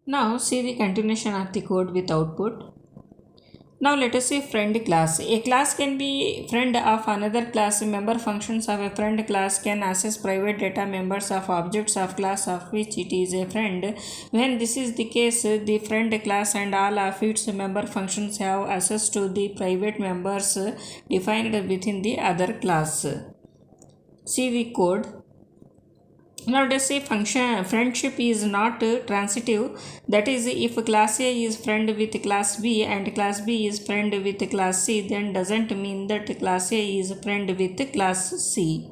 Now see the continuation of the code with output. Now let us see friend class. A class can be friend of another class. Member functions of a friend class can access private data members of objects of class of which it is a friend. When this is the case, the friend class and all of its member functions have access to the private members defined within the other class. See the code. Now let's say function friendship is not transitive. That is, if class A is friend with class B and class B is friend with class C, then doesn't mean that class A is friend with class C.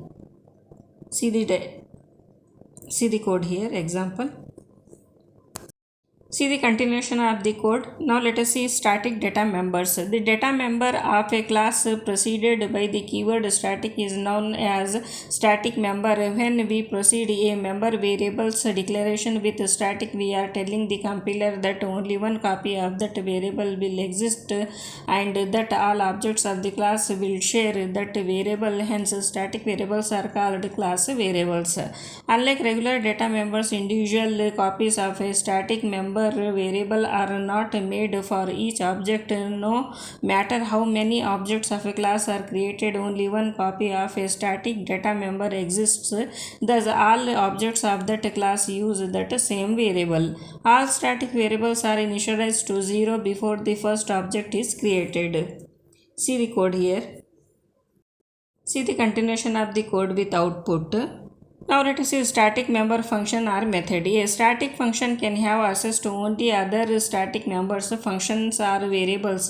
See the code here. Example. See the continuation of the code. Now let us see static data members. The data member of a class preceded by the keyword static is known as static member. When we proceed a member variable's declaration with static, we are telling the compiler that only one copy of that variable will exist and that all objects of the class will share that variable. Hence, static variables are called class variables. Unlike regular data members, individual copies of a static member variable are not made for each object. No matter how many objects of a class are created, only one copy of a static data member exists. Thus, all objects of that class use that same variable. All static variables are initialized to 0 before the first object is created. See the code here. See the continuation of the code with output. Now let us see static member function or method. A static function can have access to only other static members, functions or variables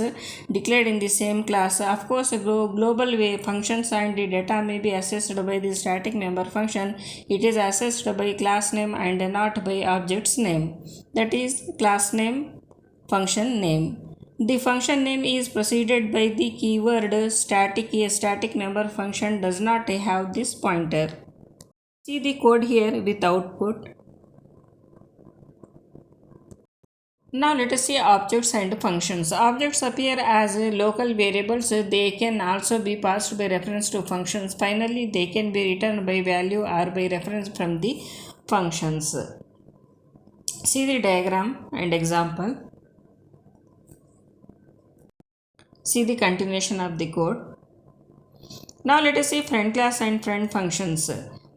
declared in the same class. Of course, global functions and the data may be accessed by the static member function. It is accessed by class name and not by object's name. That is class name, function name. The function name is preceded by the keyword static. A static member function does not have this pointer. See the code here with output. Now let us see objects and functions. Objects appear as local variables. They can also be passed by reference to functions. Finally, they can be returned by value or by reference from the functions. See the diagram and example. See the continuation of the code. Now let us see friend class and friend functions.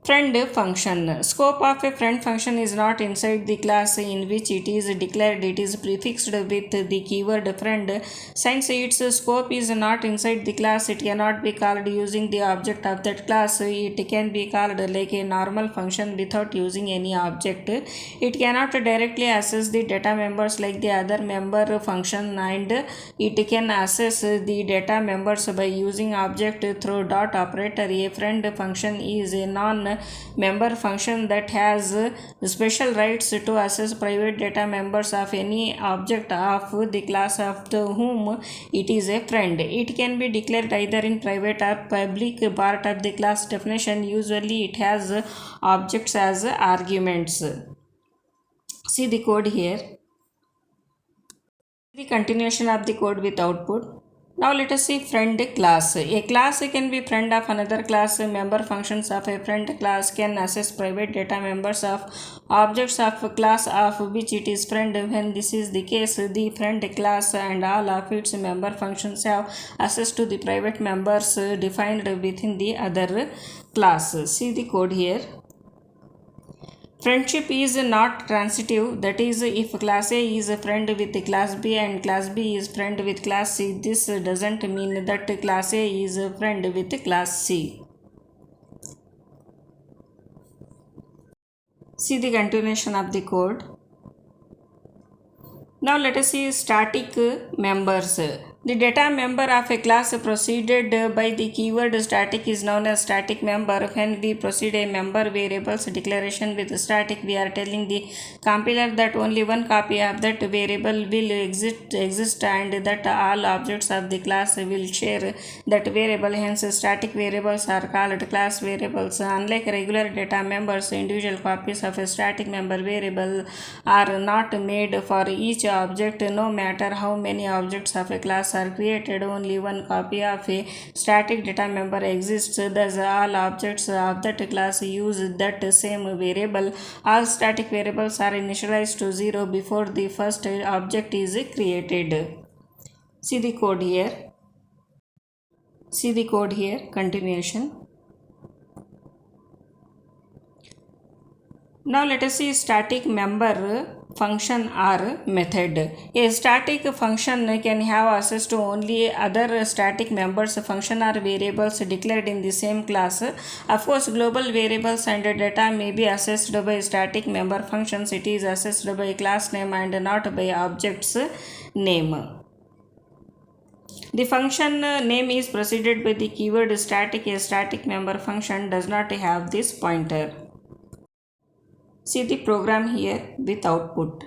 Friend function. Scope of a friend function is not inside the class in which it is declared. It is prefixed with the keyword friend. Since its scope is not inside the class, it cannot be called using the object of that class. It can be called like a normal function without using any object. It cannot directly access the data members like the other member function, and it can access the data members by using object through dot operator. A friend function is a non-member function that has special rights to access private data members of any object of the class of whom it is a friend. It can be declared either in private or public part of the class definition. Usually it has objects as arguments. See the code here. The continuation of the code with output. Now let us see friend class. A class can be friend of another class. Member functions of a friend class can access private data members of objects of a class of which it is friend. When this is the case, the friend class and all of its member functions have access to the private members defined within the other class. See the code here. Friendship is not transitive. That is, if class A is a friend with class B and class B is friend with class C, this doesn't mean that class A is a friend with class C. See the continuation of the code. Now let us see static members. The data member of a class preceded by the keyword static is known as static member. When we proceed a member variable's declaration with static, we are telling the compiler that only one copy of that variable will exist and that all objects of the class will share that variable. Hence, static variables are called class variables. Unlike regular data members, individual copies of a static member variable are not made for each object. No matter how many objects of a class class are created, only one copy of a static data member exists. Thus, all objects of that class use that same variable. All static variables are initialized to 0 before the first object is created. See the code here. Continuation. Now let us see static member function or method. A static function can have access to only other static members, function or variables declared in the same class. Of course, global variables and data may be accessed by static member functions. It is accessed by class name and not by object's name. The function name is preceded by the keyword static. A static member function does not have this pointer. See the program here with output.